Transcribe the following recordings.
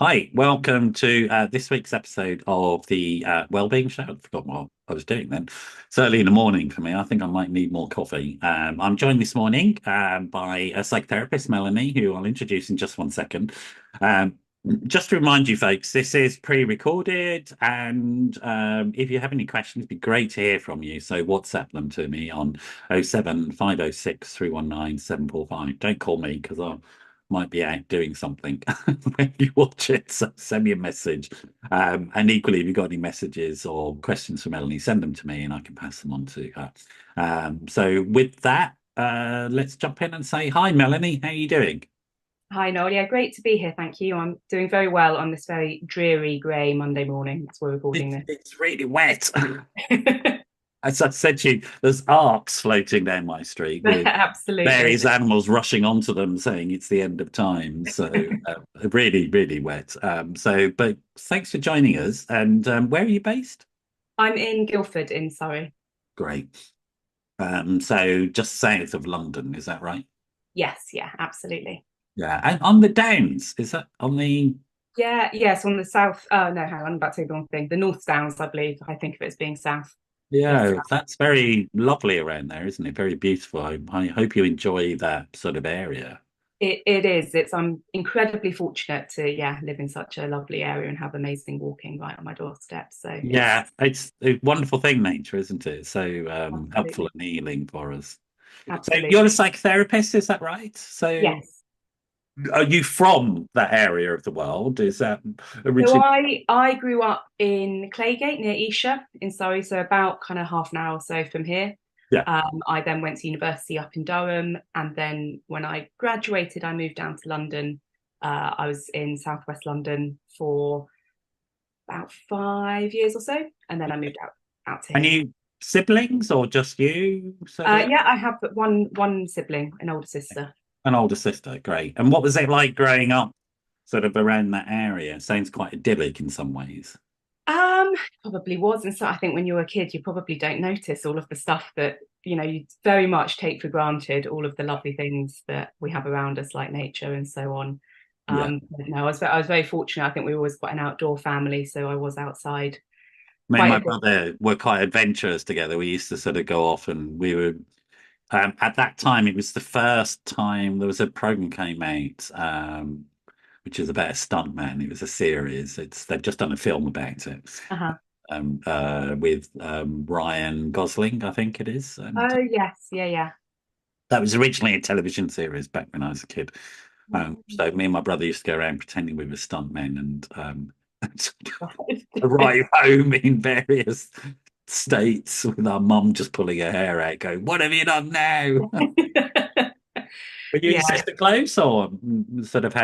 Hi, welcome to this week's episode of the Wellbeing Show. I forgot what I was doing then. It's early in the morning for me. I think I might need more coffee. I'm joined this morning by a psychotherapist, Melanie, who I'll introduce in just one second. Um, just to remind you folks, this is pre-recorded, and if you have any questions, it'd be great to hear from you. So WhatsApp them to me on 07506 319 745. Don't call me because I'll might be out doing something when you watch it. So send me a message. And equally, if you've got any messages or questions for Melanie, send them to me and I can pass them on to her. So with that, let's jump in and say hi, Melanie. How are you doing? Hi, Noel. Yeah, great to be here. Thank you. I'm doing very well on this very dreary, grey Monday morning as we're recording It's really wet. this. As I said to you, there's arcs floating down my street with Absolutely. various animals rushing onto them saying it's the end of time. So really, really wet. But thanks for joining us. And where are you based? I'm in Guildford in Surrey. Great. So just south of London, is that right? Yes, yeah, absolutely. Yeah. And on the Downs, is that on the Yeah, yes, on the south. Oh, no, hang on, I'm about to say the wrong thing. The North Downs, I believe. I think of it as being south. It's yeah, that's very lovely around there, isn't it? Very beautiful. I hope you enjoy that sort of area. it is. I'm incredibly fortunate to live in such a lovely area and have amazing walking right on my doorstep. So Yeah, it's a wonderful thing, nature, isn't it? So helpful absolutely, and healing for us. So you're a absolutely. psychotherapist, is that right? So Yes. are you from that area of the world? Is that So originally? I grew up in Claygate near Esher in Surrey, so about kind of half an hour or so from here. Yeah. I then went to university up in Durham, and then when I graduated, I moved down to London. I was in Southwest London for about 5 years or so, and then I moved out to And here. you siblings or just you sort of? Yeah, I have one sibling, an older sister. An older sister, great. And what was it like growing up sort of around that area? Sounds quite idyllic in some ways. Um, Probably was. And so I think when you're a kid, you probably don't notice all of the stuff that, you very much take for granted, all of the lovely things that we have around us, like nature and so on. Yeah. No, I was very fortunate. I think we were always quite an outdoor family, so I was outside Me and quite my a bit. brother were quite adventurous together. We used to sort of go off and we were, at that time, it was the first time there was a program came out, which is about a stuntman. It was a series. They've just done a film about it. Uh-huh. With Ryan Gosling, I think it is. And Oh yes, yeah, yeah. that was originally a television series back when I was a kid. So me and my brother used to go around pretending we were stuntmen and arrive home in various states with our mum just pulling her hair out, going, "What have you done now?" Were you and Yeah. your sister close, or sort of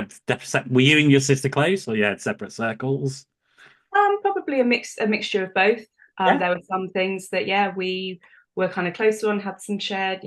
were you and your sister close, or you had separate circles? Probably a mixture of both. Yeah. There were some things that, yeah, we were kind of close on, had some shared,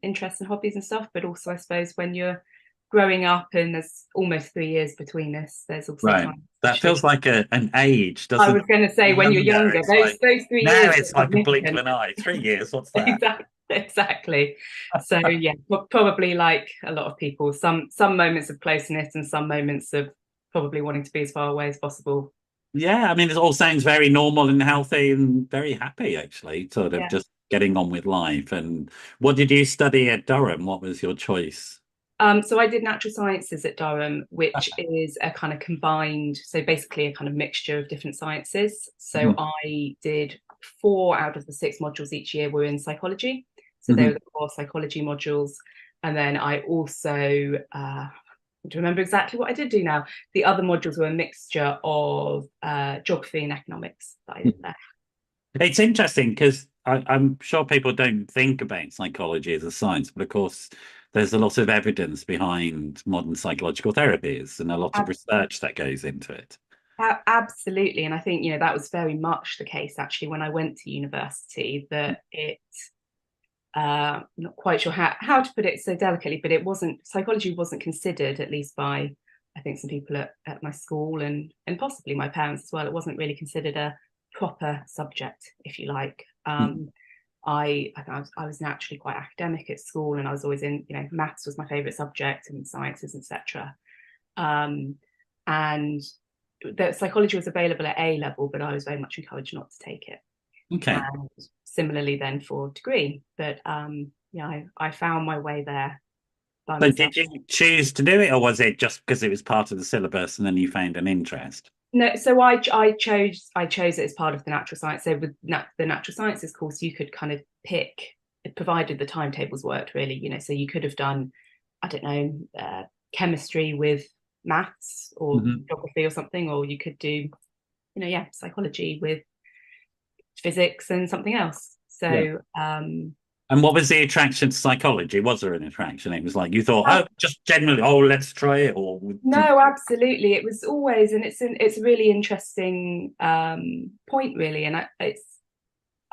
interests and hobbies and stuff. But also, I suppose when you're growing up and there's almost 3 years between us, there's also Right. time, That especially. feels like an age, I doesn't was it? going to say when you're Younger, younger, it's those like those three now years it's are like a blink of significant. an eye. 3 years, what's that? Exactly, exactly. So yeah, probably like a lot of people, some moments of closeness and some moments of probably wanting to be as far away as possible. Yeah, I mean, it all sounds very normal and healthy and very happy, actually, sort of Yeah. just getting on with life. And what did you study at Durham? What was your choice? So I did natural sciences at Durham, which is a kind of combined, so basically a kind of mixture of different sciences. So Mhm. I did 4 out of the 6 modules each year were in psychology. So they were Mhm. the core psychology modules. And then I also, to remember exactly what I did do now. The other modules were a mixture of geography and economics that I did there. It's interesting because I'm sure people don't think about psychology as a science, but of course, there's a lot of evidence behind modern psychological therapies and a lot of research that goes into it. Absolutely. And I think, that was very much the case actually when I went to university, that not quite sure how to put it so delicately, but it wasn't, psychology wasn't considered, at least by, I think, some people at my school and possibly my parents as well. It wasn't really considered a proper subject, if you like. Mm. I was naturally quite academic at school, and I was always in, maths was my favorite subject and sciences, etc. Um, and the psychology was available at A level, but I was very much encouraged not to take it. Okay. And similarly then for degree, but yeah, I found my way there by So myself. did you choose to do it, or was it just because it was part of the syllabus and then you found an interest? No, so I chose it as part of the natural science. So with the natural sciences course, you could kind of pick, provided the timetables worked really, so you could have done, I don't know, chemistry with maths or geography or something, or you could do, psychology with physics and something else. Yeah. So And what was the attraction to psychology? Was there an attraction? It was like you thought, uh, oh, just generally, oh, let's try it, or no, absolutely. It was always, and it's a really interesting point, really, and it's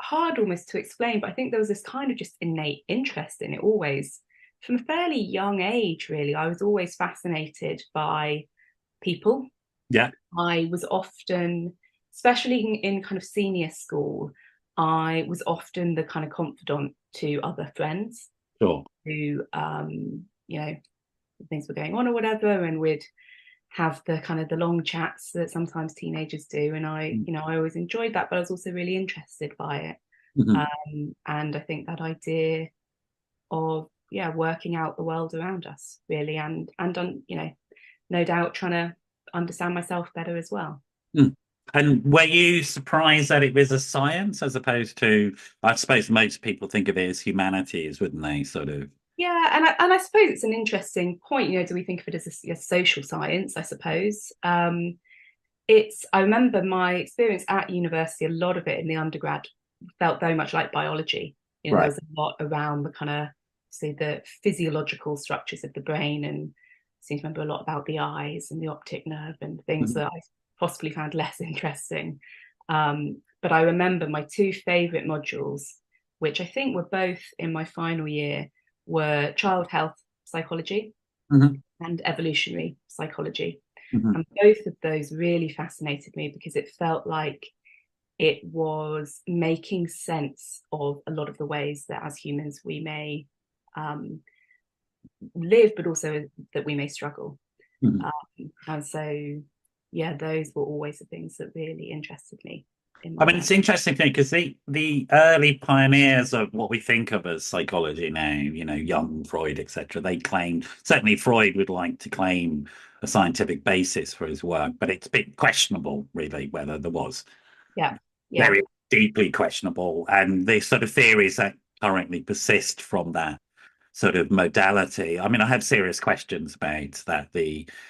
hard almost to explain, but I think there was this kind of just innate interest in it always from a fairly young age. Really, I was always fascinated by people. yeah, I was often, especially in kind of senior school, I was often the kind of confidant to other friends sure, who, things were going on or whatever, and we'd have the kind of the long chats that sometimes teenagers do. And I always enjoyed that, but I was also really interested by it. mm-hmm. And I think that idea of, working out the world around us really, and no doubt trying to understand myself better as well. Mm. And were you surprised that it was a science as opposed to, I suppose most people think of it as humanities, wouldn't they? Sort of. Yeah, and I suppose it's an interesting point. Do we think of it as a social science? I suppose I remember my experience at university. A lot of it in the undergrad felt very much like biology. There Right. was a lot around the kind of the physiological structures of the brain, and I seem to remember a lot about the eyes and the optic nerve and things Mm-hmm. that I possibly found less interesting. But I remember my two favourite modules, which I think were both in my final year, were child health psychology Mm-hmm. and evolutionary psychology. Mm-hmm. And both of those really fascinated me because it felt like it was making sense of a lot of the ways that as humans we may live, but also that we may struggle. Mm-hmm. And so, yeah, those were always the things that really interested me in I my mean, life. it's interesting thing because the early pioneers of what we think of as psychology now, Jung, Freud, etc., they claimed, certainly Freud would like to claim a scientific basis for his work, but it's a bit questionable, really, whether there was. Yeah, yeah. Very deeply questionable. And the sort of theories that currently persist from that sort of modality. I mean, I have serious questions about that. It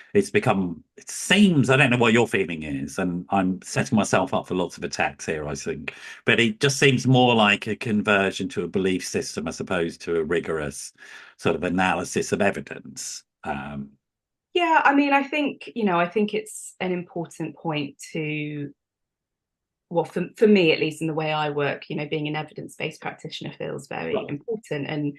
seems, I don't know what your feeling is, and I'm setting myself up for lots of attacks here, I think, but it just seems more like a conversion to a belief system as opposed to a rigorous sort of analysis of evidence. Yeah, I mean, I think it's an important point to, well, for me at least, in the way I work, being an evidence-based practitioner feels very Right. important. And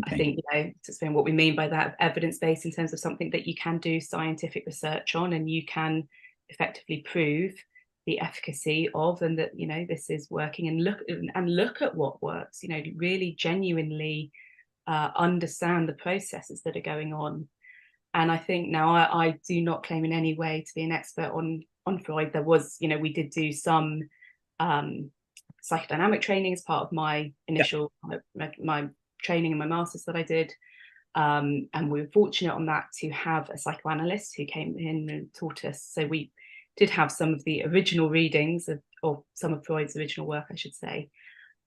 I Okay. think, to explain what we mean by that, evidence-based in terms of something that you can do scientific research on and you can effectively prove the efficacy of, and that, this is working, and look at what works, really genuinely understand the processes that are going on. And I think now I do not claim in any way to be an expert on Freud. There was, we did do some psychodynamic training as part of my Yeah. initial my training and my master's that I did. And we were fortunate on that to have a psychoanalyst who came in and taught us. So we did have some of the original readings of some of Freud's original work, I should say.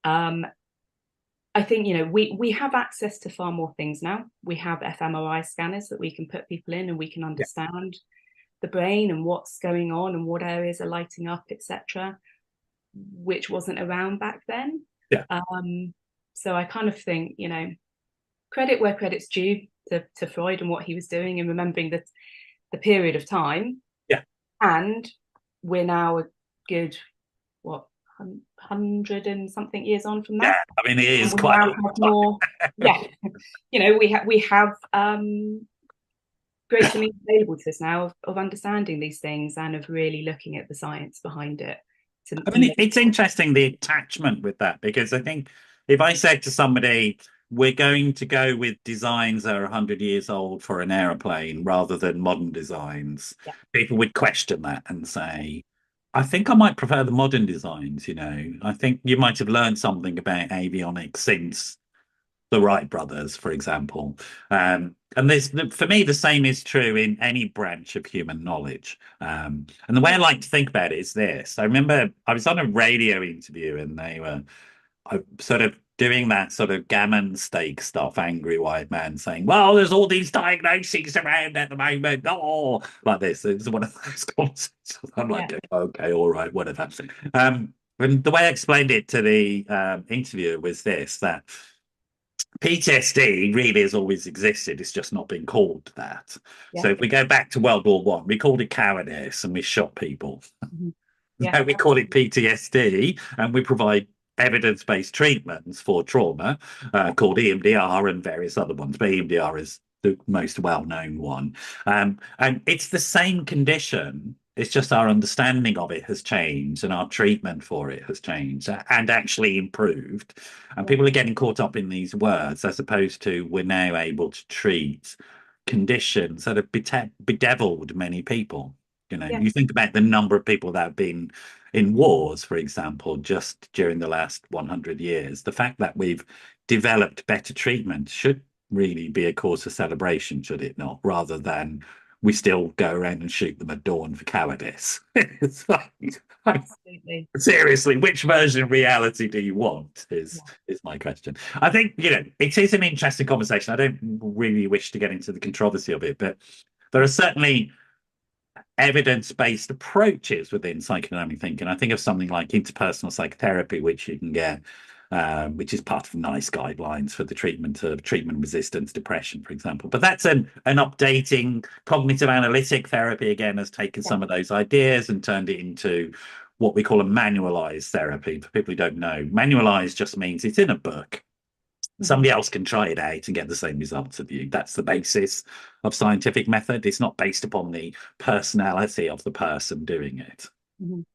I think, we have access to far more things now. We have fMRI scanners that we can put people in, and we can Yeah. understand the brain and what's going on and what areas are lighting up, etc., which wasn't around back then. Yeah. So I kind of think, credit where credit's due to Freud and what he was doing, and remembering that the period of time. Yeah. And we're now a good, 100 and something years on from that. I mean, it is And we quite now a have long more. Yeah, we have greater means available to us now of understanding these things and of really looking at the science behind it. I mean, it's interesting the attachment with that, because I think if I said to somebody, we're going to go with designs that are 100 years old for an aeroplane rather than modern designs, Yeah. people would question that and say, I think I might prefer the modern designs, you know. I think you might have learned something about avionics since the Wright brothers, for example. And there's, for me, the same is true in any branch of human knowledge. And the way I like to think about it is this. I remember I was on a radio interview and they were sort of doing that sort of gammon steak stuff, angry white man saying, well, there's all these diagnoses around at the moment. Oh, like this. It's one of those conversations. I'm like, okay, all right, whatever. And the way I explained it to the interviewer was this, that PTSD really has always existed. It's just not been called that. Yeah. So if we go back to World War One, we called it cowardice and we shot people. Mm-hmm. Yeah. Now we call it PTSD and we provide evidence-based treatments for trauma called EMDR and various other ones, but EMDR is the most well-known one. And it's the same condition. It's just our understanding of it has changed and our treatment for it has changed and actually improved. And people are getting caught up in these words as opposed to we're now able to treat conditions that have bedeviled many people. You know, Yeah. you think about the number of people that have been in wars, for example, just during the last 100 years. The fact that we've developed better treatment should really be a cause for celebration, should it not? Rather than we still go around and shoot them at dawn for cowardice. It's like, Absolutely. seriously, which version of reality do you want? Is my question. I think, you know, it is an interesting conversation. I don't really wish to get into the controversy of it, but there are certainly evidence-based approaches within psychodynamic thinking. I think of something like interpersonal psychotherapy, which you can get, which is part of NICE guidelines for the treatment of treatment-resistant depression, for example. But that's an updating. Cognitive analytic therapy, again, has taken some of those ideas and turned it into what we call a manualized therapy. For people who don't know, manualized just means it's in a book. Somebody else can try it out and get the same results of you. That's the basis of scientific method. It's not based upon the personality of the person doing it.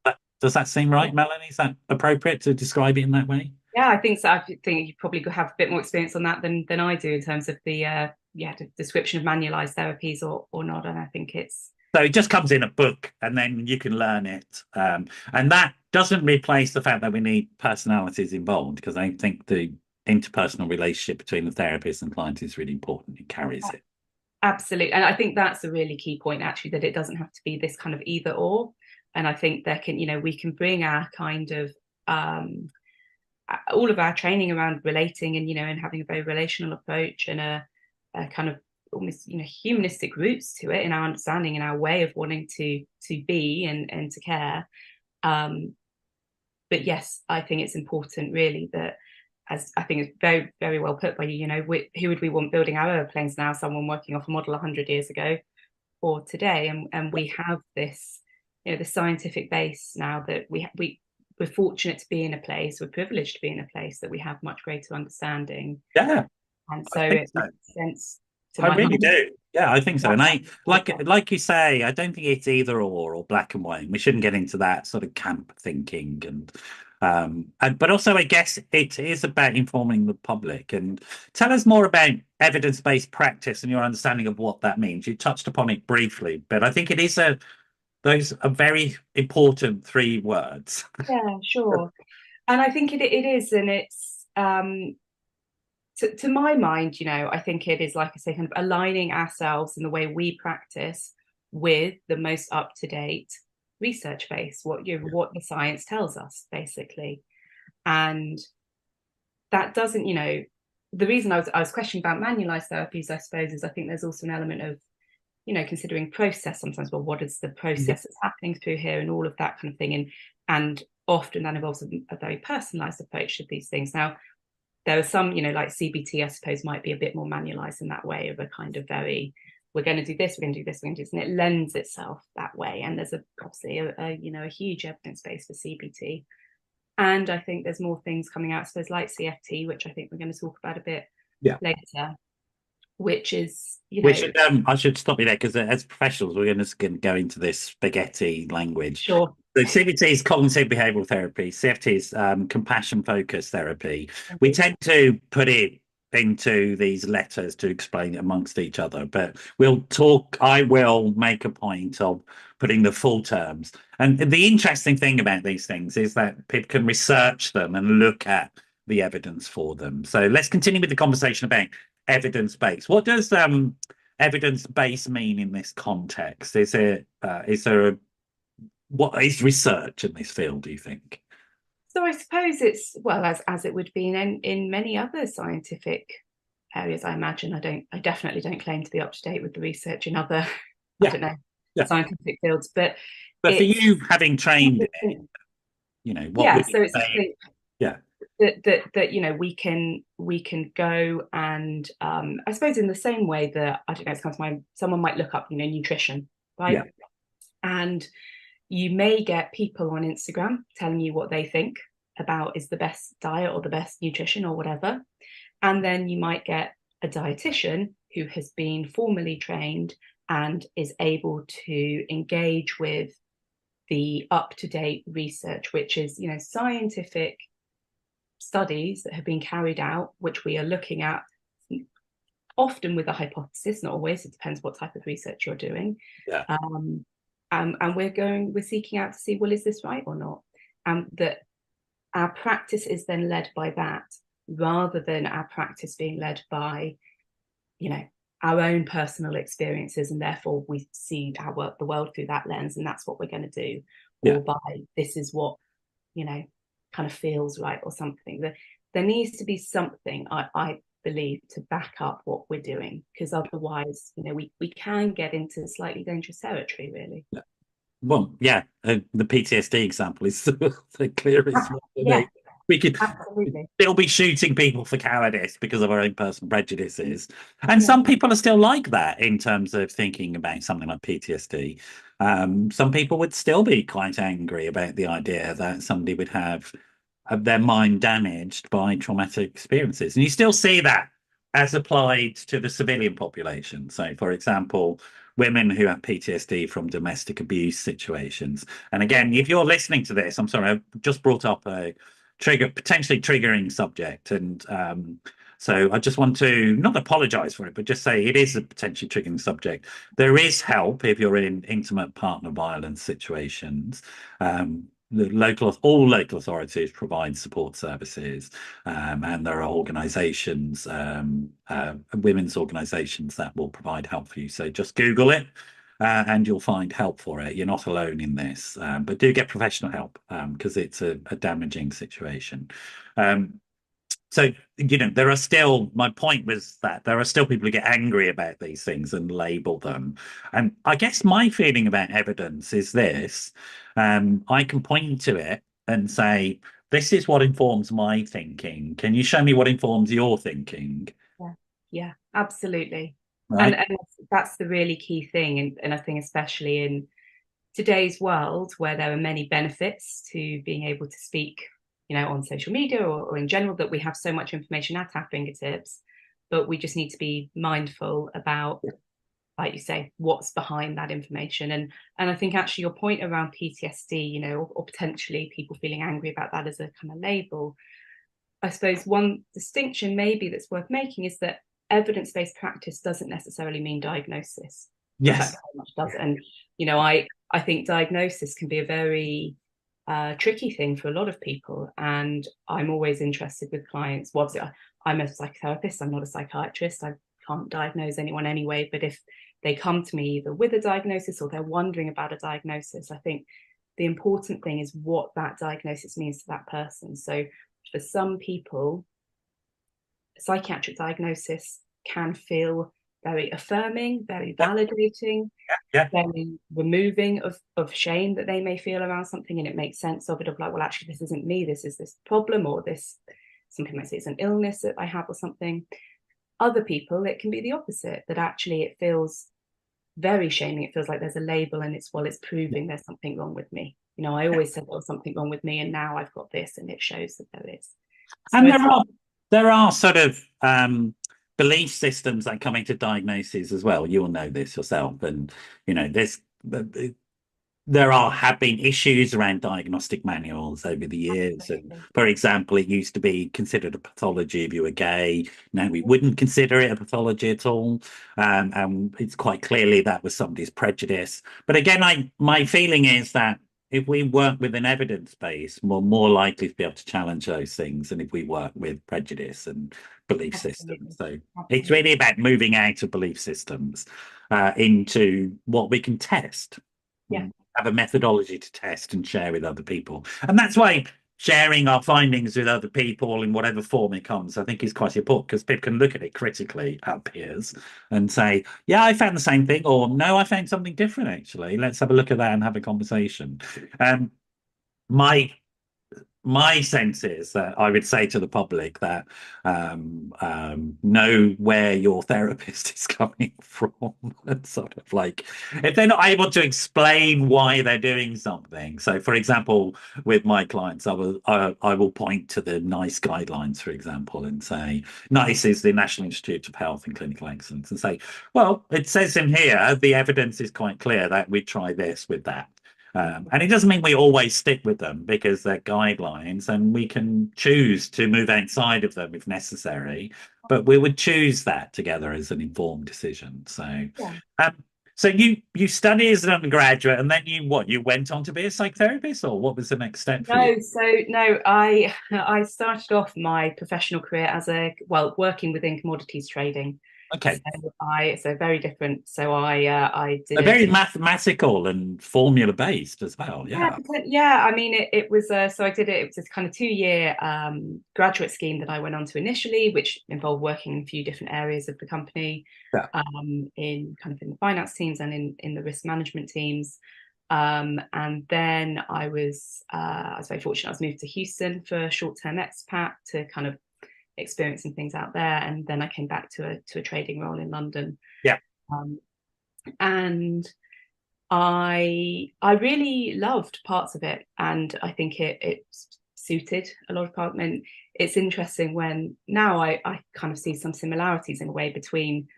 But does that seem right, Melanie? Is that appropriate to describe it in that way? Yeah, I think so. I think you probably have a bit more experience on that than I do in terms of the description of manualized therapies or not. And I think it's so it just comes in a book and then you can learn it. And that doesn't replace the fact that we need personalities involved, because I think the interpersonal relationship between the therapist and client is really important. It carries it. Absolutely. And I think that's a really key point, actually, that it doesn't have to be this kind of either or. And I think there can, you know, we can bring our kind of all of our training around relating and, you know, and having a very relational approach and a kind of almost, you know, humanistic roots to it in our understanding and our way of wanting to be and to care. But yes, I think it's important really that, as I think it's very, very well put by you, you know, who would we want building our airplanes now? Someone working off a model 100 years ago or today? And we have this, you know, the scientific base now that we're fortunate to be in a place, we're privileged to be in a place that we have much greater understanding. Yeah. And so it makes sense. I really do. Yeah, I think so. And I like you say, I don't think it's either or black and white. We shouldn't get into that sort of camp thinking and but also I guess it is about informing the public. And tell us more about evidence-based practice and your understanding of what that means. You touched upon it briefly, but I think it is those are very important three words. Yeah, sure. And I think it is, and it's to my mind, you know, I think it is, like I say, kind of aligning ourselves in the way we practice with the most up-to-date research base, what the science tells us, basically. And that doesn't, you know, the reason I was questioning about manualized therapies, I suppose, is I think there's also an element of, you know, considering process sometimes. Well, what is the process that's happening through here and all of that kind of thing. And often that involves a very personalized approach to these things. Now, there are some, you know, like CBT, I suppose, might be a bit more manualized in that way, of a kind of very, we're going to do this, we're going to do this, we're going to do this, and it lends itself that way. And there's obviously a huge evidence base for CBT. And I think there's more things coming out, I suppose, like CFT, which I think we're going to talk about a bit later, which is, you know... I should stop you there, because as professionals, we're going to go into this spaghetti language. Sure. So CBT is cognitive behavioral therapy. CFT is compassion focused therapy. We tend to put it into these letters to explain it amongst each other, but I will make a point of putting the full terms. And the interesting thing about these things is that people can research them and look at the evidence for them. So let's continue with the conversation about evidence-based. What does evidence-based mean in this context? What is research in this field, do you think? So I suppose it's, well, as it would be in many other scientific areas, I imagine. I definitely don't claim to be up to date with the research in other, I don't know, scientific fields, but for you, having trained in it, what would so you it's say? That we can go and I suppose in the same way that, I don't know, it's kind of mind, someone might look up nutrition, right? And you may get people on Instagram telling you what they think about is the best diet or the best nutrition or whatever. And then you might get a dietitian who has been formally trained and is able to engage with the up-to-date research, which is, scientific studies that have been carried out, which we are looking at often with a hypothesis, not always, it depends what type of research you're doing. And we're seeking out to see, well, is this right or not? And that our practice is then led by that, rather than our practice being led by, our own personal experiences, and therefore we see the world through that lens, and that's what we're going to do. Or by, this is what, kind of feels right or something. There needs to be something, I believe, to back up what we're doing, because otherwise, we can get into slightly dangerous territory, really. Well, the PTSD example is the clearest one. We could still be shooting people for cowardice because of our own personal prejudices. And some people are still like that in terms of thinking about something like PTSD. Some people would still be quite angry about the idea that somebody would have their mind damaged by traumatic experiences. And you still see that as applied to the civilian population. So, for example, women who have PTSD from domestic abuse situations. And again, if you're listening to this, I'm sorry, I've just brought up a potentially triggering subject. And so I just want to not apologize for it, but just say it is a potentially triggering subject. There is help if you're in intimate partner violence situations. All local authorities provide support services, and there are organisations, women's organisations that will provide help for you. So just Google it, and you'll find help for it. You're not alone in this, but do get professional help because it's a damaging situation. So, there are still, my point was that there are still people who get angry about these things and label them. And I guess my feeling about evidence is this. I can point to it and say, this is what informs my thinking. Can you show me what informs your thinking? Yeah, absolutely. Right. And that's the really key thing. And I think especially in today's world, where there are many benefits to being able to speak on social media or in general, that we have so much information at our fingertips, but we just need to be mindful about, like you say, what's behind that information. And I think actually your point around PTSD, or potentially people feeling angry about that as a kind of label, I suppose one distinction maybe that's worth making is that evidence-based practice doesn't necessarily mean diagnosis. Yes. Much does. And, I think diagnosis can be a very tricky thing for a lot of people, and I'm always interested with clients. I'm a psychotherapist, I'm not a psychiatrist, I can't diagnose anyone anyway, but if they come to me either with a diagnosis or they're wondering about a diagnosis, I think the important thing is what that diagnosis means to that person. So for some people, a psychiatric diagnosis can feel very affirming, very validating, very removing of shame that they may feel around something, and it makes sense of it, of like, well, actually, this isn't me, this is this problem, or this, some people might say it's an illness that I have or something. Other people, it can be the opposite, that actually it feels very shaming. It feels like there's a label, and it's proving there's something wrong with me. I always said there was something wrong with me, and now I've got this, and it shows that there is. So and there are sort of belief systems that come into diagnoses as well. You will know this yourself, and there's have been issues around diagnostic manuals over the years. And Absolutely. for example, it used to be considered a pathology if you were gay. Now we wouldn't consider it a pathology at all. And it's quite clearly that was somebody's prejudice. But again, my feeling is that if we work with an evidence base, we're more likely to be able to challenge those things than if we work with prejudice and belief systems. Absolutely. So it's Absolutely. really about moving out of belief systems into what we can test, Yeah. have a methodology to test and share with other people. And that's why sharing our findings with other people in whatever form it comes, I think is quite important, because people can look at it critically, our peers, and say, yeah, I found the same thing, or no, I found something different, actually. Let's have a look at that and have a conversation. Um, my my sense is that I would say to the public that know where your therapist is coming from. And sort of like, if they're not able to explain why they're doing something. So, for example, with my clients, I will point to the NICE guidelines, for example, and say NICE is the National Institute of Health and Clinical Excellence, and say, well, it says in here the evidence is quite clear that we try this with that. And it doesn't mean we always stick with them because they're guidelines and we can choose to move outside of them if necessary. But we would choose that together as an informed decision. Yeah. Um, so you studied as an undergraduate and then you went on to be a psychotherapist, or what was the next step for you? No, so no, I started off my professional career as working within commodities trading. So Okay. so very different. So I They're very did. mathematical and formula based as well. Yeah, Yeah. yeah. I mean, it was so I did it. It was this kind of 2 year graduate scheme that I went on to initially, which involved working in a few different areas of the company, Yeah. in kind of in the finance teams and in the risk management teams. And then I was very fortunate. I was moved to Houston for a short term expat to kind of experience some things out there, and then I came back to a trading role in London. Yeah. Um, and I really loved parts of it, and I think it suited a lot of parts. And it's interesting when now I kind of see some similarities in a way between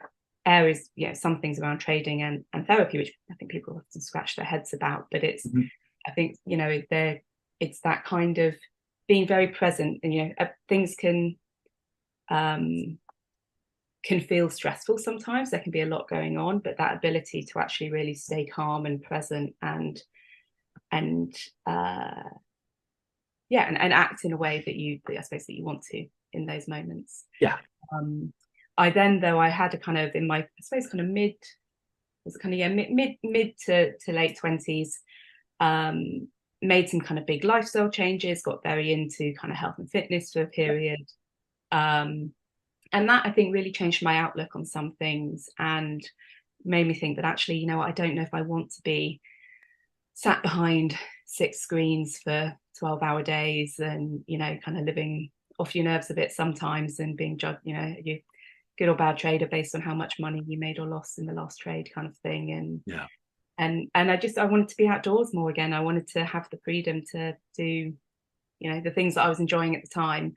areas, some things around trading and therapy, which I think people often scratch their heads about. But Mhm. I think it's that kind of being very present, and things um, can feel stressful sometimes. There can be a lot going on, but that ability to actually really stay calm and present and and act in a way that I suppose that you want to in those moments. Yeah. Um, I then though I had a kind of in my I suppose kind of mid to late 20s, made some kind of big lifestyle changes, got very into kind of health and fitness for a period. Um, and that I think really changed my outlook on some things and made me think that actually, I don't know if I want to be sat behind 6 screens for 12-hour days and, kind of living off your nerves a bit sometimes and being judged, you good or bad trader based on how much money you made or lost in the last trade kind of thing. Yeah. And I wanted to be outdoors more again. I wanted to have the freedom to do, the things that I was enjoying at the time.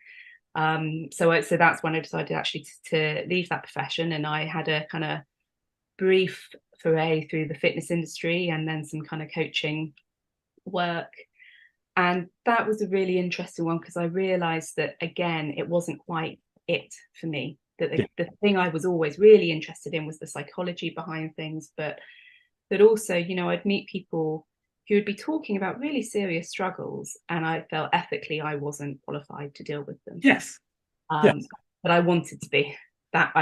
So that's when I decided actually to leave that profession, and I had a kind of brief foray through the fitness industry and then some kind of coaching work. And that was a really interesting one because I realized that again it wasn't quite it for me, that Yeah. the thing I was always really interested in was the psychology behind things, but that also I'd meet people who would be talking about really serious struggles and I felt ethically I wasn't qualified to deal with them. Yes. um, Yes. but I wanted to be. That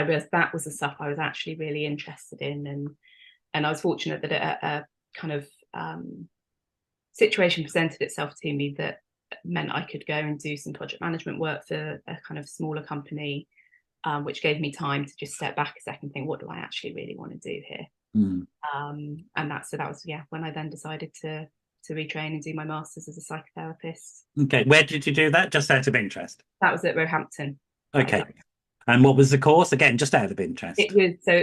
was the stuff I was actually really interested in, and I was fortunate that a kind of situation presented itself to me that meant I could go and do some project management work for a kind of smaller company, which gave me time to just step back a second and think, what do I actually really want to do here? Mm. And that was when I then decided to retrain and do my master's as a psychotherapist. Okay. Where did you do that? Just out of interest. That was at Roehampton. Okay. And what was the course? Again, just out of interest. It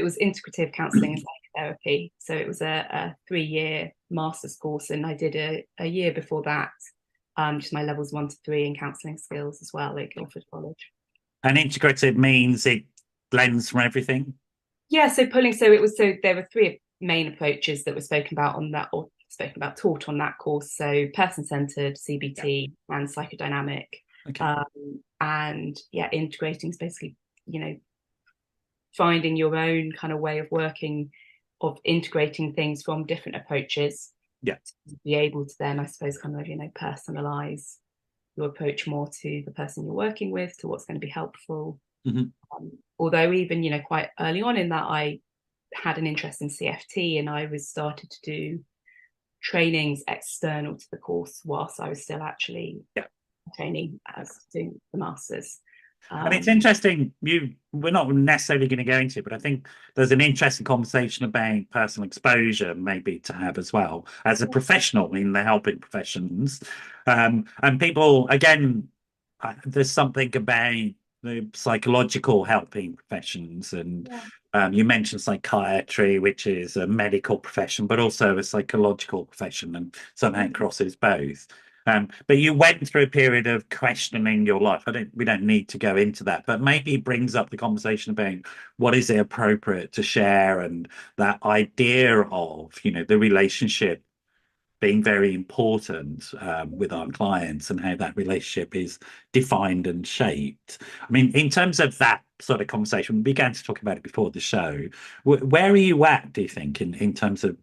was integrative counselling and psychotherapy. So it was a 3 year master's course, and I did a year before that, just my levels 1 to 3 in counselling skills as well at Guildford College. And integrative means it blends from everything. Yeah, so there were 3 main approaches that were spoken about on that, or taught on that course. So person-centered, CBT, and psychodynamic. Okay. And yeah, integrating is basically, finding your own kind of way of working, of integrating things from different approaches. Yeah. To be able to then, I suppose, kind of, personalize your approach more to the person you're working with, to what's going to be helpful. Although even, quite early on in that, I had an interest in CFT, and I was started to do trainings external to the course whilst I was still actually training as doing the masters. And it's interesting, we're not necessarily going to go into it, but I think there's an interesting conversation about personal exposure maybe to have as well as a professional in the helping professions. And people, again, there's something about the psychological helping professions. And you mentioned psychiatry, which is a medical profession, but also a psychological profession, and somehow it crosses both. But you went through a period of questioning your life. We don't need to go into that, but maybe it brings up the conversation about what is it appropriate to share, and that idea of, the relationship being very important with our clients, and how that relationship is defined and shaped. I mean, in terms of that sort of conversation, we began to talk about it before the show. Where are you at, do you think, in terms of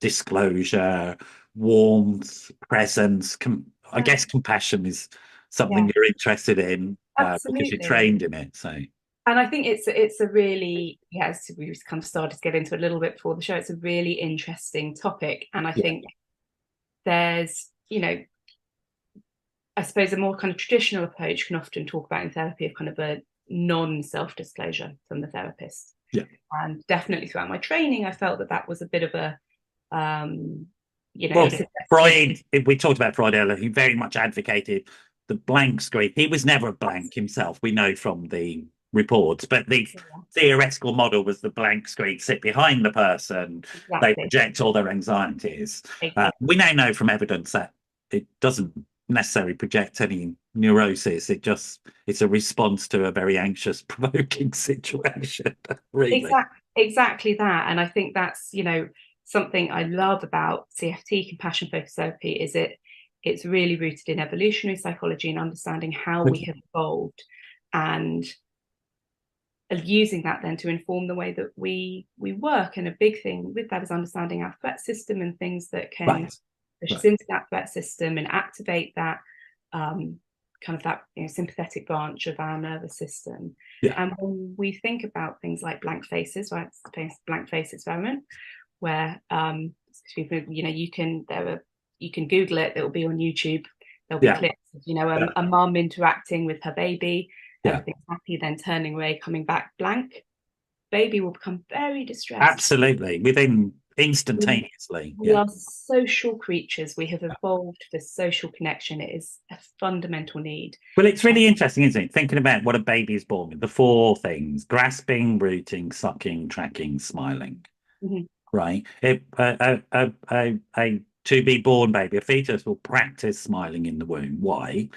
disclosure, warmth, presence? I guess compassion is something you're interested in because you're trained in it. So, and I think it's a really, as we kind of started to get into a little bit before the show, it's a really interesting topic, and I think there's, I suppose a more kind of traditional approach can often talk about in therapy of kind of a non-self-disclosure from the therapist. Yeah. And definitely throughout my training, I felt that was a bit of a, Freud, we talked about Freud earlier, he very much advocated the blank screen. He was never a blank himself, we know from the reports, but the theoretical model was the blank screen, sit behind the person, they project all their anxieties. We now know from evidence that it doesn't necessarily project any neurosis. It's a response to a very anxious, provoking situation. Really. Exactly that. And I think that's, something I love about CFT, compassion focused therapy, is it's really rooted in evolutionary psychology and understanding how we have evolved, and using that then to inform the way that we work. And a big thing with that is understanding our threat system and things that can push us into that threat system and activate that kind of that sympathetic branch of our nervous system. And when we think about things like blank faces, right, it's the blank face experiment, where you can Google it, it'll be on YouTube, there'll be clips of a mum interacting with her baby, everything's happy, then turning away, coming back blank. Baby will become very distressed. Absolutely, within instantaneously. We are social creatures. We have evolved for social connection. It is a fundamental need. Well, it's really interesting, isn't it? Thinking about what a baby is born with, the 4 things: grasping, rooting, sucking, tracking, smiling. Right? A to be born baby, a fetus, will practice smiling in the womb. Why?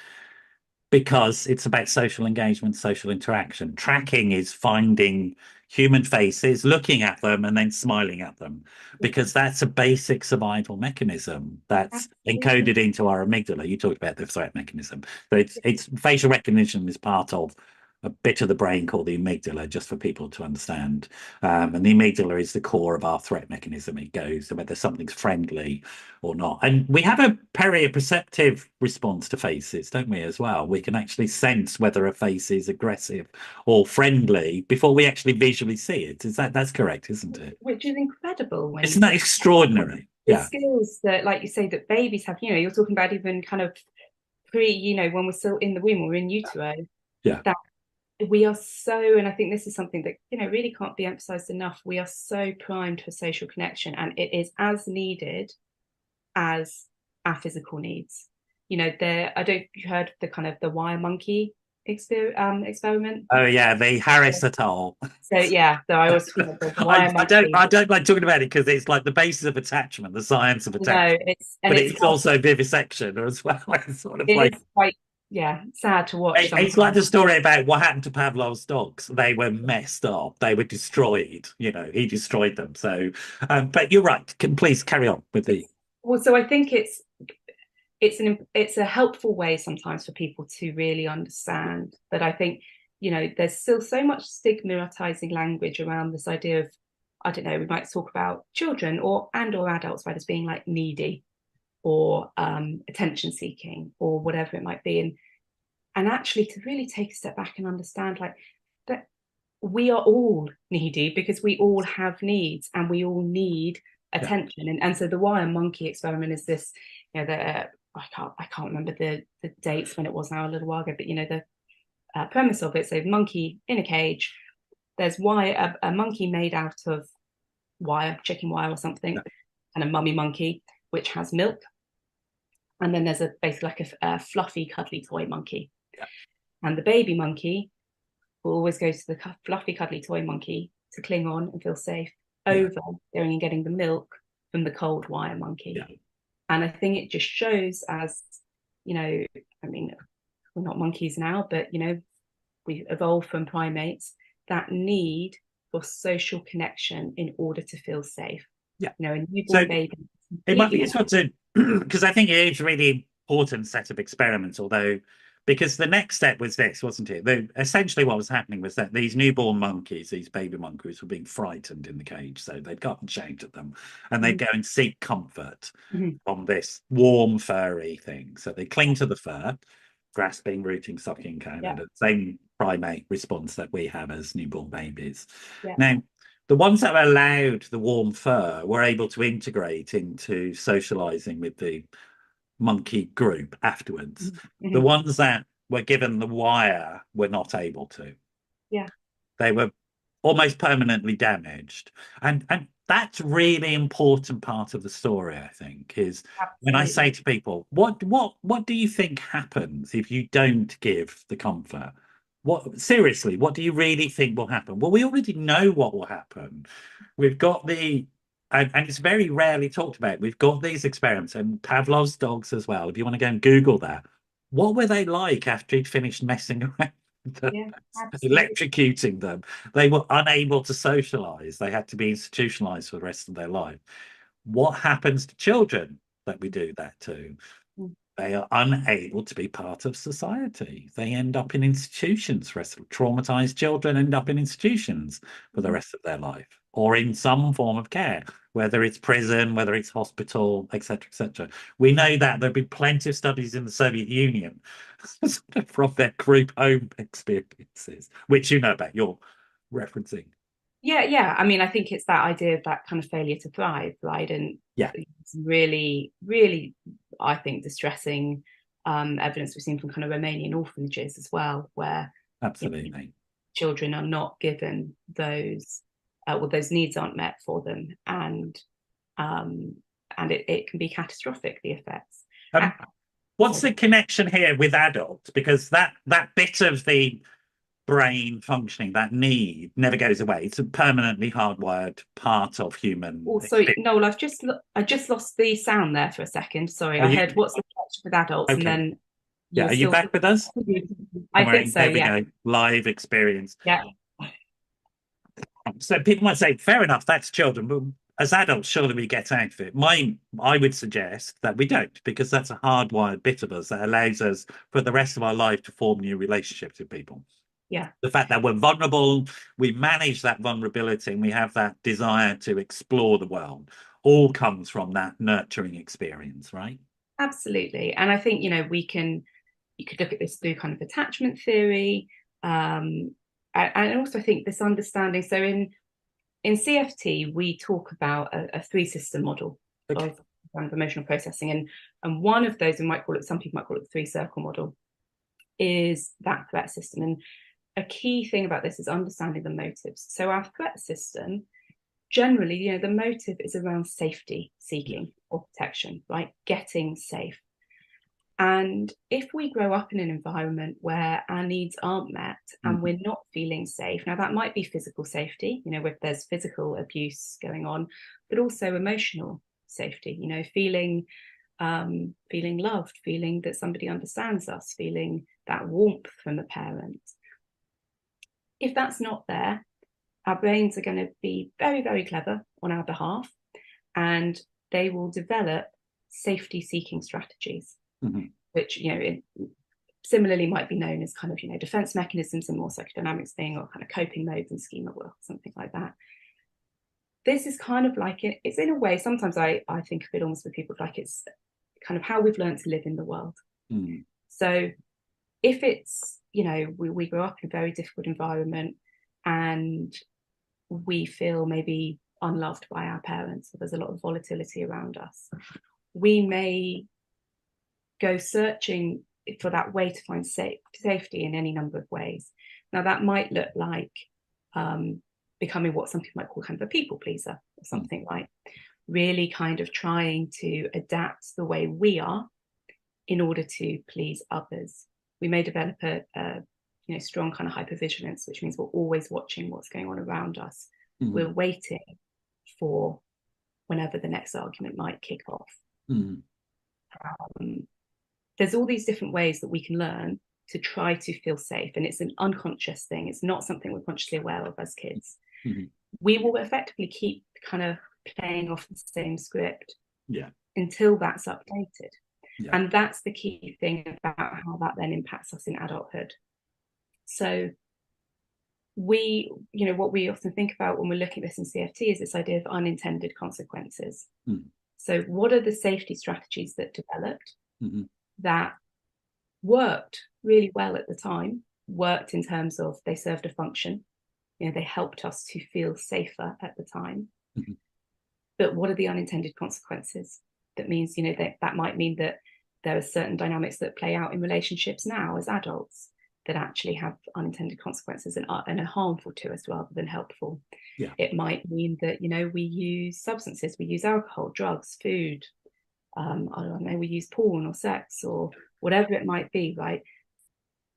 Because it's about social engagement, social interaction. Tracking is finding human faces, looking at them, and then smiling at them, because that's a basic survival mechanism that's encoded into our amygdala. You talked about the threat mechanism. So it's facial recognition is part of a bit of the brain called the amygdala, just for people to understand. And the amygdala is the core of our threat mechanism. It goes to whether something's friendly or not. And we have a perceptive response to faces, don't we, as well? We can actually sense whether a face is aggressive or friendly before we actually visually see it. That's correct, isn't it? Which is incredible. Isn't that extraordinary? The skills that, like you say, that babies have, you're talking about even kind of when we're still in the womb or in utero. That we are so, and I think this is something that really can't be emphasized enough, we are so primed for social connection, and it is as needed as our physical needs. I don't know if you heard the kind of the wire monkey experiment. Oh yeah, the Harris et al. So I always I don't like talking about it because it's like the basis of attachment, the science of attachment. But it's also vivisection as well. It's sort of is quite sad to watch. It's like the story about what happened to Pavlov's dogs. They were messed up. They were destroyed. He destroyed them. So, but you're right. Please carry on with the. Well, so I think it's a helpful way sometimes for people to really understand that. I think, there's still so much stigmatizing language around this idea of, I don't know, we might talk about children or adults, right, as being like needy or attention seeking or whatever it might be. And actually to really take a step back and understand like that we are all needy because we all have needs and we all need Yeah, attention. And so the wire monkey experiment is this, the I can't remember the dates when it was now, a little while ago, but the premise of it. So monkey in a cage, there's wire, a monkey made out of wire, chicken wire or something, yeah, and a mummy monkey which has milk, and then there's basically like a fluffy cuddly toy monkey, yeah, and the baby monkey will always go to the fluffy cuddly toy monkey to cling on and feel safe yeah, over going and getting the milk from the cold wire yeah. monkey. And I think it just shows, as I mean, we're not monkeys now, but we evolved from primates, that need for social connection in order to feel safe. Yeah. A So newborn baby it might be completely. useful to, because I think it is really important set of experiments, although, because the next step was this, wasn't it? Essentially what was happening was that these newborn monkeys, these baby monkeys, were being frightened in the cage. So they'd go and shout at them and they'd go and seek comfort Mhm. from this warm, furry thing. So they cling to the fur, grasping, rooting, sucking, kind Yeah, of the same primate response that we have as newborn babies. yeah. Now, the ones that were allowed the warm fur were able to integrate into socializing with the monkey group afterwards. The Mhm. ones that were given the wire were not able to. Yeah, They were almost permanently damaged. And that's really important part of the story, I think, is when I absolutely. say to people, what do you think happens if you don't give the comfort? What seriously, what do you really think will happen? Well, we already know what will happen. We've got and it's very rarely talked about. We've got these experiments and Pavlov's dogs as well. If you want to go and Google that, what were they like after he'd finished messing around? Yeah, absolutely. Electrocuting them. They were unable to socialize. They had to be institutionalized for the rest of their life. What happens to children that we do that to? Mm. They are unable to be part of society. They end up in institutions. Traumatized children end up in institutions for the Mhm. rest of their life, or in some form of care, whether it's prison, whether it's hospital, etc., etc. We know that there have been plenty of studies in the Soviet Union from their group home experiences, which you know about, you're referencing. Yeah. I mean, I think it's that idea of that kind of failure to thrive, right? And Yeah, it's really, really, I think, distressing evidence we've seen from kind of Romanian orphanages as well, where absolutely. children are not given those, well, those needs aren't met for them, um, and it can be catastrophic, the effects. Uh, Um, what's so, the connection here with adults? Because that bit of the brain functioning, that need never goes away. It's a permanently hardwired part of human also, experience. Noel, I just lost the sound there for a second. Sorry, Are I you heard what's the connection with adults, and okay? then you Yeah, were are you still. back with us? I Don't think worry. so. There we Yeah, go. Live experience. yeah, So people might say, fair enough, that's children, but as adults, surely we get out of it. I would suggest that we don't, because that's a hardwired bit of us that allows us for the rest of our life to form new relationships with people. yeah. The fact that we're vulnerable, we manage that vulnerability, and we have that desire to explore the world, all comes from that nurturing experience, right? Absolutely. And I think, you could look at this through kind of attachment theory. And also I think this understanding. So in CFT, we talk about a three system model Okay. of kind of emotional processing. And one of those, some people might call it the three circle model, is that threat system. And a key thing about this is understanding the motives. So our threat system, generally, the motive is around safety Yeah. seeking or protection, right? Getting safe. And if we grow up in an environment where our needs aren't met and Mhm. we're not feeling safe, now that might be physical safety, if there's physical abuse going on, but also emotional safety, feeling loved, feeling that somebody understands us, feeling that warmth from the parent. If that's not there, our brains are going to be very, very clever on our behalf, and they will develop safety seeking strategies, Mm-hmm. which, similarly might be known as kind of, defense mechanisms and more psychodynamics thing, or kind of coping modes and schema work, something like that. This is kind of like it's in a way, sometimes I think of it almost with people like it's kind of how we've learned to live in the world. Mm. So if it's, we grow up in a very difficult environment and we feel maybe unloved by our parents, or there's a lot of volatility around us, we may go searching for that way to find safety in any number of ways. Now, that might look like becoming what some people might call kind of a people pleaser, or something like really kind of trying to adapt the way we are in order to please others. We may develop a strong kind of hypervigilance, which means we're always watching what's going on around us. Mm-hmm. We're waiting for whenever the next argument might kick off. Mm-hmm. There's all these different ways that we can learn to try to feel safe, and it's an unconscious thing. It's not something we're consciously aware of as kids. Mm-hmm. We will effectively keep kind of playing off the same script until that's updated. Yeah. And that's the key thing about how that then impacts us in adulthood. So what we often think about when we're looking at this in CFT is this idea of unintended consequences. Mm. So what are the safety strategies that developed that worked really well at the time, worked in terms of they served a function, they helped us to feel safer at the time. Mm-hmm. But what are the unintended consequences? That means, that might mean that there are certain dynamics that play out in relationships now as adults that actually have unintended consequences and are harmful to us rather than helpful. Yeah. It might mean that, we use substances, we use alcohol, drugs, food, I don't know, we use porn or sex or whatever it might be, right?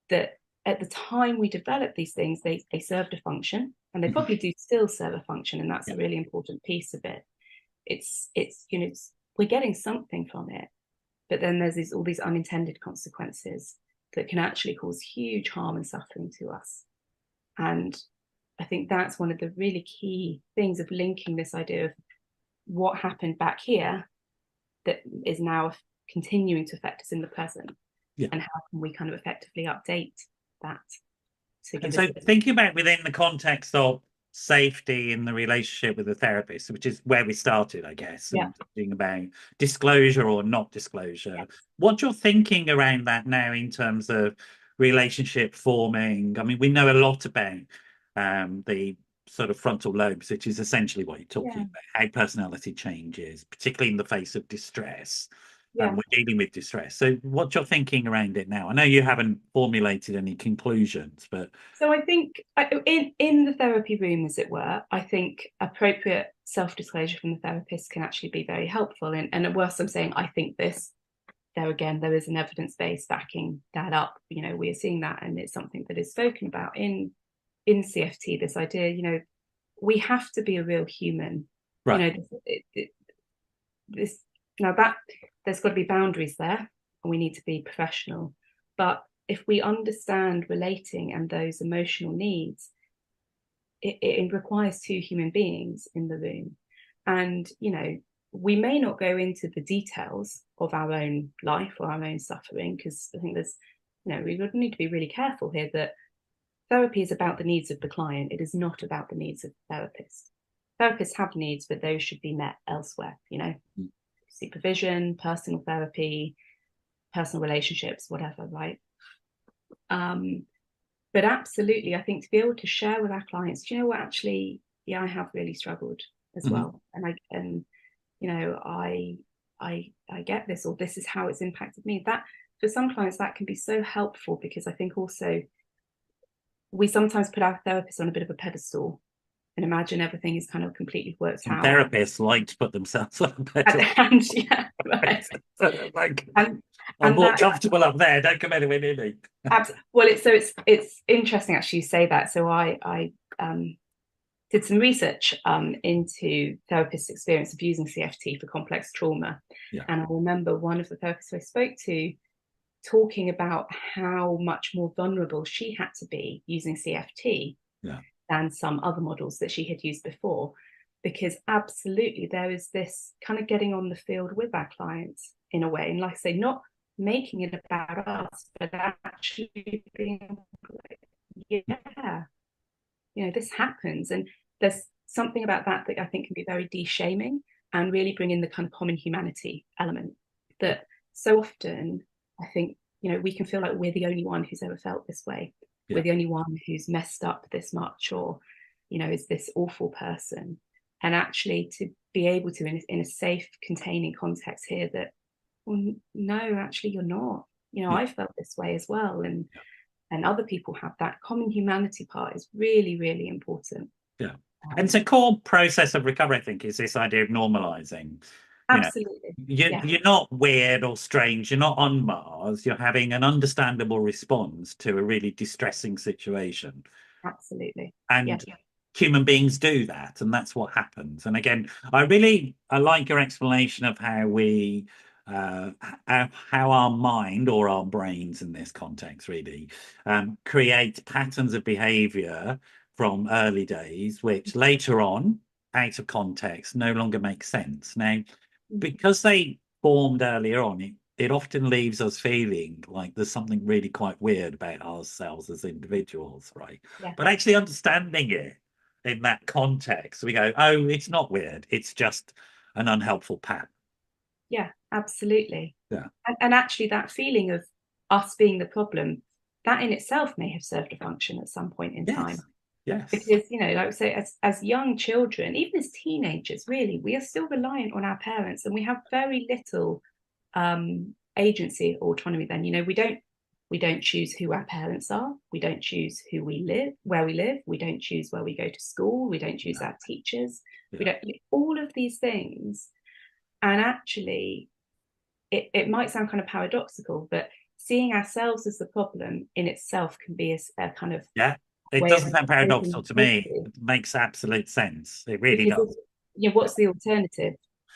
That at the time we developed these things, they served a function, and they probably do still serve a function, and that's a really important piece of it. It's we're getting something from it, but then there's all these unintended consequences that can actually cause huge harm and suffering to us. And I think that's one of the really key things of linking this idea of what happened back here that is now continuing to affect us in the present, and how can we kind of effectively update that. And so thinking about within the context of safety in the relationship with the therapist, which is where we started, I guess, and thinking about disclosure or not disclosure, what's your thinking around that now in terms of relationship forming? I mean, we know a lot about the sort of frontal lobes, which is essentially what you're talking about, how personality changes, particularly in the face of distress. We're dealing with distress. So what's your thinking around it now? I know you haven't formulated any conclusions, but... So I think in the therapy room, as it were, I think appropriate self-disclosure from the therapist can actually be very helpful. And whilst I'm saying I think this, there again, there is an evidence base backing that up. We are seeing that, and it's something that is spoken about in CFT, this idea, we have to be a real human. Right. Now that there's got to be boundaries there, and we need to be professional. But if we understand relating and those emotional needs, it requires two human beings in the room. And, we may not go into the details of our own life or our own suffering, because I think there's, we would need to be really careful here that therapy is about the needs of the client. It is not about the needs of the therapist. Therapists have needs, but those should be met elsewhere, supervision, personal therapy, personal relationships, whatever, right? But absolutely, I think to be able to share with our clients, do you know what, actually, I have really struggled as well. And I get this, or this is how it's impacted me. That for some clients, that can be so helpful, because I think also we sometimes put our therapists on a bit of a pedestal and imagine everything is kind of completely worked out. Therapists like to put themselves on a pedestal. I'm more comfortable up there. Don't come anywhere near me. Well, it's interesting actually you say that. So I did some research into therapists' experience of using CFT for complex trauma, and I remember one of the therapists I spoke to talking about how much more vulnerable she had to be using CFT than some other models that she had used before. because absolutely there is this kind of getting on the field with our clients in a way. And like I say, not making it about us, but actually being like, yeah, this happens. And there's something about that I think can be very de-shaming and really bring in the kind of common humanity element that so often I think, we can feel like we're the only one who's ever felt this way. Yeah. We're the only one who's messed up this much, or, is this awful person. And actually to be able to, in a safe, containing context here, that, well, no, actually you're not. I felt this way as well. And other people have that common humanity part is really, really important. Yeah. And it's a core process of recovery, I think, is this idea of normalizing. Absolutely. You're not weird or strange. You're not on Mars. You're having an understandable response to a really distressing situation. Absolutely. And human beings do that, and that's what happens. And again, I like your explanation of how we how our mind, or our brains in this context, really create patterns of behavior from early days, which later on, out of context, no longer make sense. Now, because they formed earlier on, it often leaves us feeling like there's something really quite weird about ourselves as individuals, right? Yeah. But actually understanding it in that context, we go, oh, it's not weird. It's just an unhelpful pattern. Yeah, absolutely. Yeah. And actually that feeling of us being the problem, that in itself may have served a function at some point in time. Yes. Because, like I say, as young children, even as teenagers, really, we are still reliant on our parents, and we have very little agency or autonomy then. We don't choose who our parents are. We don't choose where we live. We don't choose where we go to school. We don't choose our teachers. We don't, all of these things. And actually, it might sound kind of paradoxical, but seeing ourselves as the problem in itself can be a kind of it doesn't sound paradoxical to me. It makes absolute sense. It really does. What's the alternative?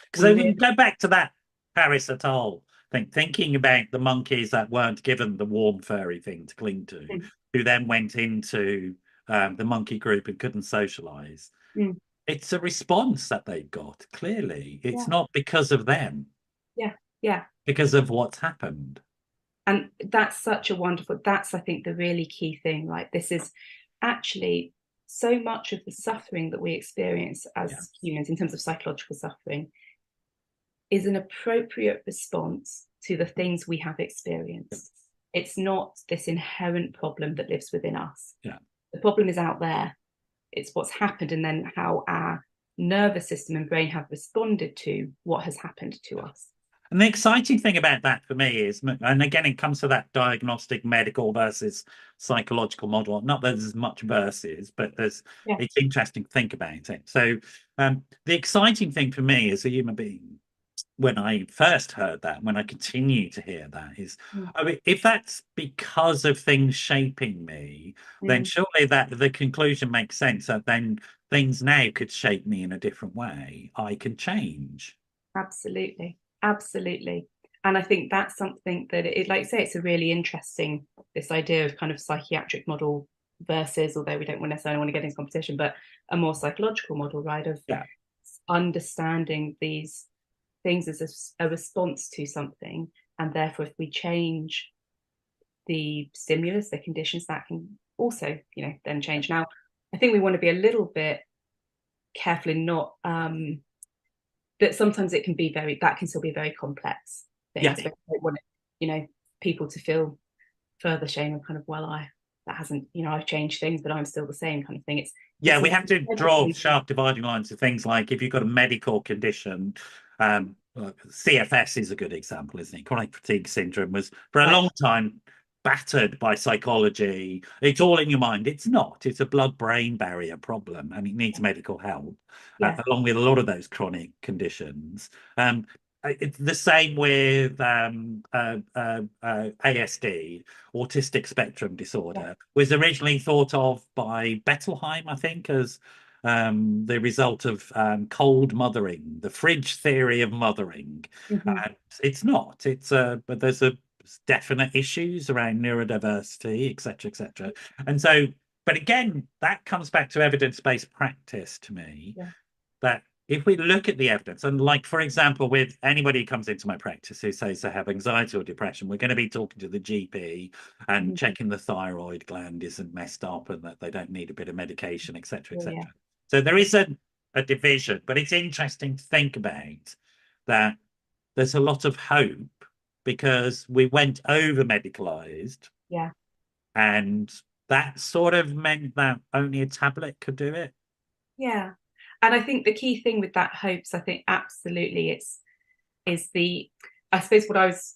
Because we can go back to that Paris et al. Thinking about the monkeys that weren't given the warm furry thing to cling to, who then went into the monkey group and couldn't socialize. It's a response that they've got, clearly. It's not because of them. Yeah. Because of what's happened. And that's I think the really key thing. Like, this is actually so much of the suffering that we experience as humans in terms of psychological suffering is an appropriate response to the things we have experienced. It's not this inherent problem that lives within us. The problem is out there. It's what's happened, and then how our nervous system and brain have responded to what has happened to us. And the exciting thing about that for me is, and again, it comes to that diagnostic medical versus psychological model. Not that there's much versus, but it's interesting to think about it. So the exciting thing for me as a human being, when I first heard that, when I continue to hear that, is, I mean, if that's because of things shaping me, then surely that the conclusion makes sense that then things now could shape me in a different way. I can change. Absolutely. And I think that's something that like I say, it's a really interesting, this idea of kind of psychiatric model versus, although we don't necessarily want to get into competition, but a more psychological model, right? Of understanding these things as a response to something. And therefore, if we change the stimulus, the conditions, that can also, then change. Now, I think we want to be a little bit careful in not, that sometimes it can be that can still be a very complex thing. So I don't want people to feel further shame of kind of, well, that hasn't, I've changed things, but I'm still the same kind of thing. We have to draw sharp dividing lines to things like, if you've got a medical condition, CFS is a good example, isn't it? Chronic fatigue syndrome was for a long time battered by psychology. It's all in your mind. It's not. It's a blood-brain barrier problem, and it needs medical help, along with a lot of those chronic conditions. It's the same with ASD, autistic spectrum disorder, was originally thought of by Bettelheim, I think, as the result of cold mothering, the fridge theory of mothering. It's not. But there's definite issues around neurodiversity, etc. And so, but again, that comes back to evidence-based practice to me. that if we look at the evidence, and like, for example, with anybody who comes into my practice who says they have anxiety or depression, we're going to be talking to the GP and checking the thyroid gland isn't messed up and that they don't need a bit of medication, etc., etc. Yeah. So there is a division, but it's interesting to think about that there's a lot of hope because we went over medicalized. Yeah. And that sort of meant that only a tablet could do it. Yeah. And I think the key thing with that hopes, I think absolutely I suppose what I was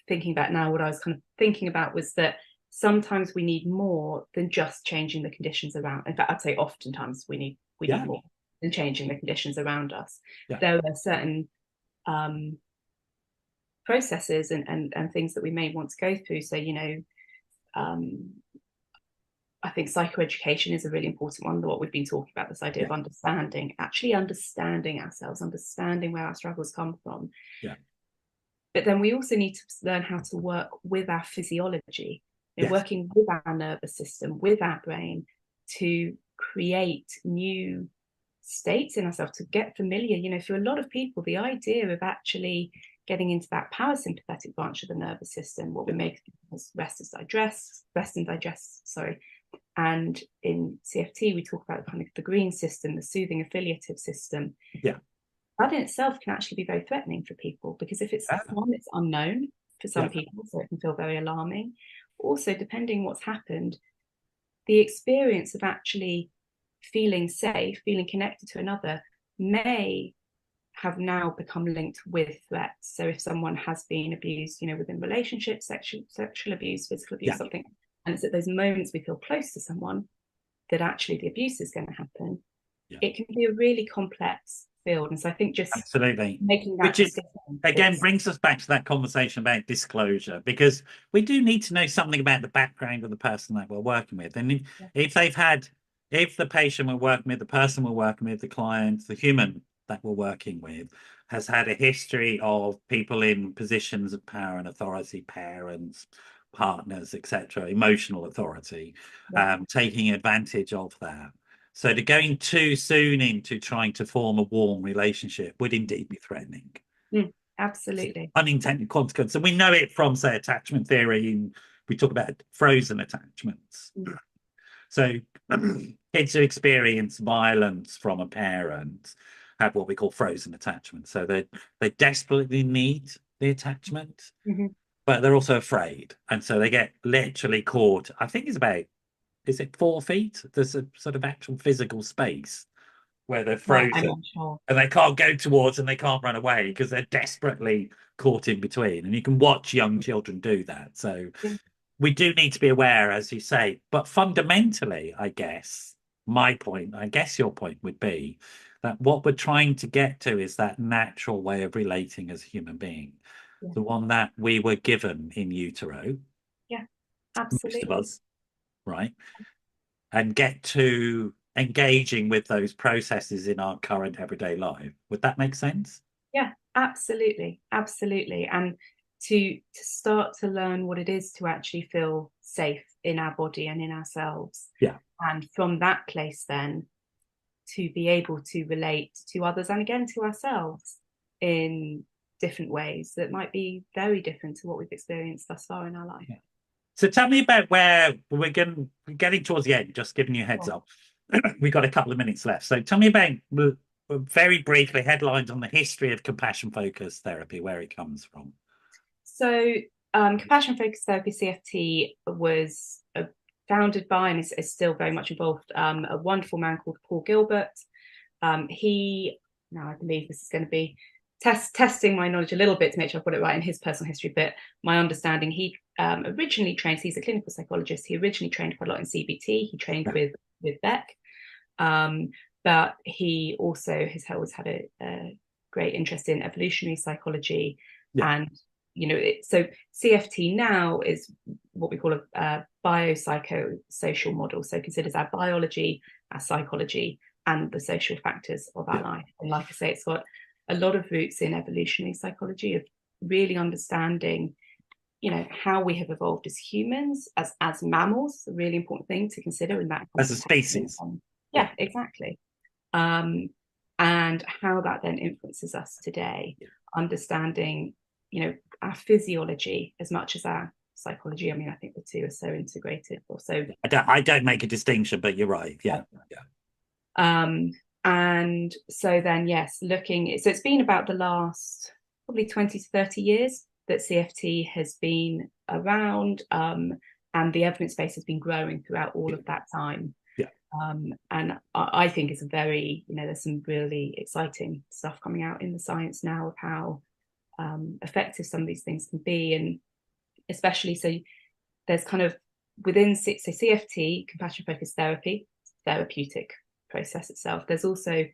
thinking about now, what I was kind of thinking about was that sometimes we need more than just changing the conditions around. In fact, I'd say oftentimes we need more than changing the conditions around us. Yeah. There are certain processes and things that we may want to go through. So, I think psychoeducation is a really important one. What we've been talking about, this idea of actually understanding ourselves, understanding where our struggles come from. Yeah. But then we also need to learn how to work with our physiology, working with our nervous system, with our brain, to create new states in ourselves, to get familiar. For a lot of people, the idea of actually getting into that parasympathetic branch of the nervous system, what we make as rest and digest, and in CFT we talk about kind of the green system, the soothing affiliative system. Yeah, that in itself can actually be very threatening for people, because if it's it's unknown for some people, so it can feel very alarming. Also, depending what's happened, the experience of actually feeling safe, feeling connected to another, may have now become linked with threats. So if someone has been abused, within relationships, sexual abuse, physical abuse, something, and it's at those moments we feel close to someone that actually the abuse is going to happen, it can be a really complex field. And so I think just absolutely making that again brings us back to that conversation about disclosure, because we do need to know something about the background of the person that we're working with. And if the patient we're working with, the person we're working with, the client, the human that we're working with has had a history of people in positions of power and authority, parents, partners, etc., emotional authority, taking advantage of that. So to going too soon into trying to form a warm relationship would indeed be threatening. Absolutely. Unintended consequence. And we know it from, say, attachment theory. We talk about frozen attachments. So kids who experience violence from a parent have what we call frozen attachment. So they desperately need the attachment, but they're also afraid. And so they get literally caught. I think it's about, is it 4 feet? There's a sort of actual physical space where they're frozen and they can't go towards and they can't run away because they're desperately caught in between. And you can watch young children do that. So we do need to be aware, as you say. But fundamentally, I guess your point would be that what we're trying to get to is that natural way of relating as a human being, the one that we were given in utero. Yeah, absolutely. Most of us, right? And get to engaging with those processes in our current everyday life. Would that make sense? Yeah, absolutely. And to start to learn what it is to actually feel safe in our body and in ourselves. Yeah. And from that place then to be able to relate to others and again to ourselves in different ways that might be very different to what we've experienced thus far in our life. Yeah. So tell me about where we're getting towards the end, just giving you a heads up. We've got a couple of minutes left. So tell me about, very briefly, headlines on the history of compassion-focused therapy, where it comes from. So compassion-focused therapy, CFT, was founded by, and is still very much involved, a wonderful man called Paul Gilbert. Now I believe this is going to be testing my knowledge a little bit to make sure I've got it right in his personal history, but my understanding, he originally trained, he's a clinical psychologist, he originally trained quite a lot in CBT, he trained with Beck, but he also has always had a great interest in evolutionary psychology. And so CFT now is what we call a biopsychosocial model, so considers our biology, our psychology, and the social factors of our life. And like I say, it's got a lot of roots in evolutionary psychology, of really understanding, how we have evolved as humans, as mammals, a really important thing to consider in that as a species. Yeah, exactly. and how that then influences us today, understanding, our physiology as much as our psychology. I mean, I think the two are so integrated. Also, I don't make a distinction, but you're right. Yeah. And so then, yes, so it's been about the last probably 20 to 30 years that CFT has been around, and the evidence base has been growing throughout all of that time. And I think it's there's some really exciting stuff coming out in the science now of how effective some of these things can be. And especially, so there's kind of within CFT, compassion focused therapy, therapeutic process itself. There's also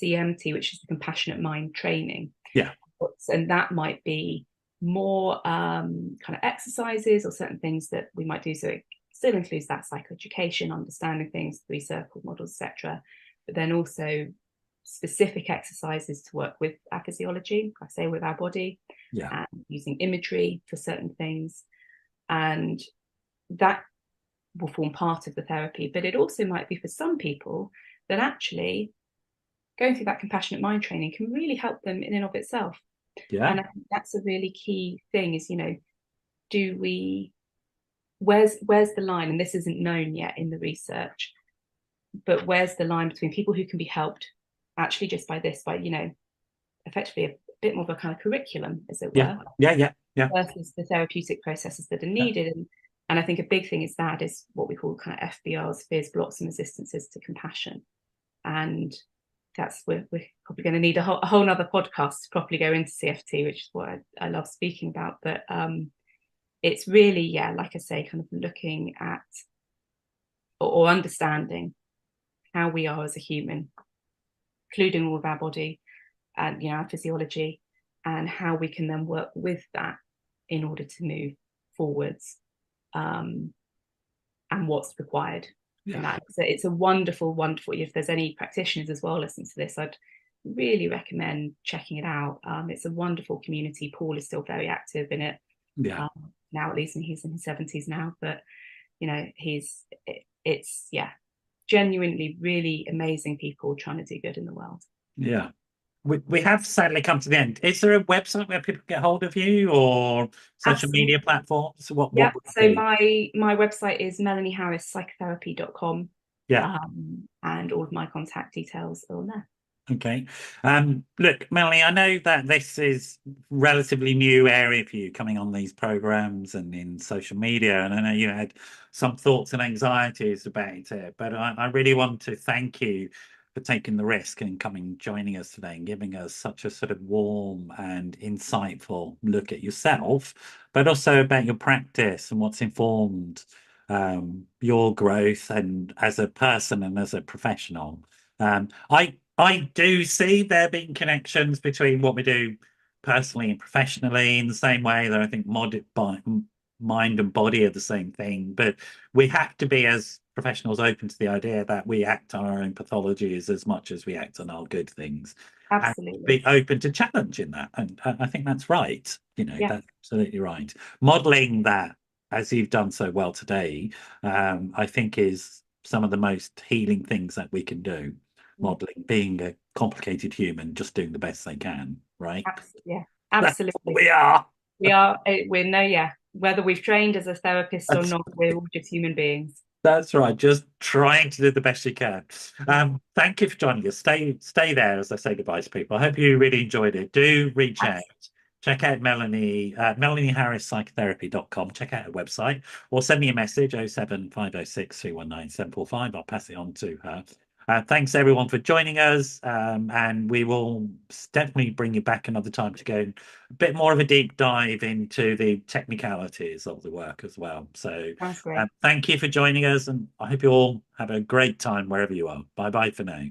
CMT, which is the compassionate mind training. And that might be more kind of exercises or certain things that we might do. So it still includes that psychoeducation, understanding things, 3-circle models, etc. But then also specific exercises to work with our physiology, like I say, with our body, and using imagery for certain things. And that will form part of the therapy. But it also might be for some people that actually going through that compassionate mind training can really help them in and of itself. And I think that's a really key thing is, where's the line? And this isn't known yet in the research, but where's the line between people who can be helped actually just by effectively a bit more of a kind of curriculum, as it were, versus the therapeutic processes that are needed. And I think a big thing is what we call kind of FBRs, fears, blocks, and resistances to compassion. And we're probably going to need a whole nother podcast to properly go into CFT, which is what I love speaking about. But it's really, like I say, kind of looking at or understanding how we are as a human, including all of our body and our physiology, and how we can then work with that in order to move forwards, and what's required. And that. So it's a wonderful, if there's any practitioners as well listening to this, I'd really recommend checking it out. It's a wonderful community. Paul is still very active in it. Now, at least, and he's in his 70s now, but it's genuinely really amazing people trying to do good in the world. We have sadly come to the end. Is there a website where people get hold of you, or social media platforms? So my website is melanieharrispsychotherapy.com. And all of my contact details are on there. Okay. Look, Melanie, I know that this is relatively new area for you, coming on these programs and in social media, and I know you had some thoughts and anxieties about it, but I really want to thank you for taking the risk and joining us today and giving us such a sort of warm and insightful look at yourself, but also about your practice and what's informed your growth and as a person and as a professional. I do see there being connections between what we do personally and professionally, in the same way that I think mind and body are the same thing. But we have to be, as professionals, open to the idea that we act on our own pathologies as much as we act on our good things. Absolutely. And be open to challenging that. And I think that's right. That's absolutely right. Modeling that, as you've done so well today, I think is some of the most healing things that we can do. Modeling, being a complicated human, just doing the best they can, right? Absolutely. We are. Whether we've trained as a therapist or not, we're all just human beings. That's right. Just trying to do the best you can. Thank you for joining us. Stay there as I say goodbye to people. I hope you really enjoyed it. Do reach out. Check out Melanie, MelanieHarrisPsychotherapy.com. Check out her website, or send me a message, 07506 319 745. I'll pass it on to her. Thanks everyone for joining us, and we will definitely bring you back another time to go a bit more of a deep dive into the technicalities of the work as well. So thank you for joining us, and I hope you all have a great time wherever you are. Bye bye for now.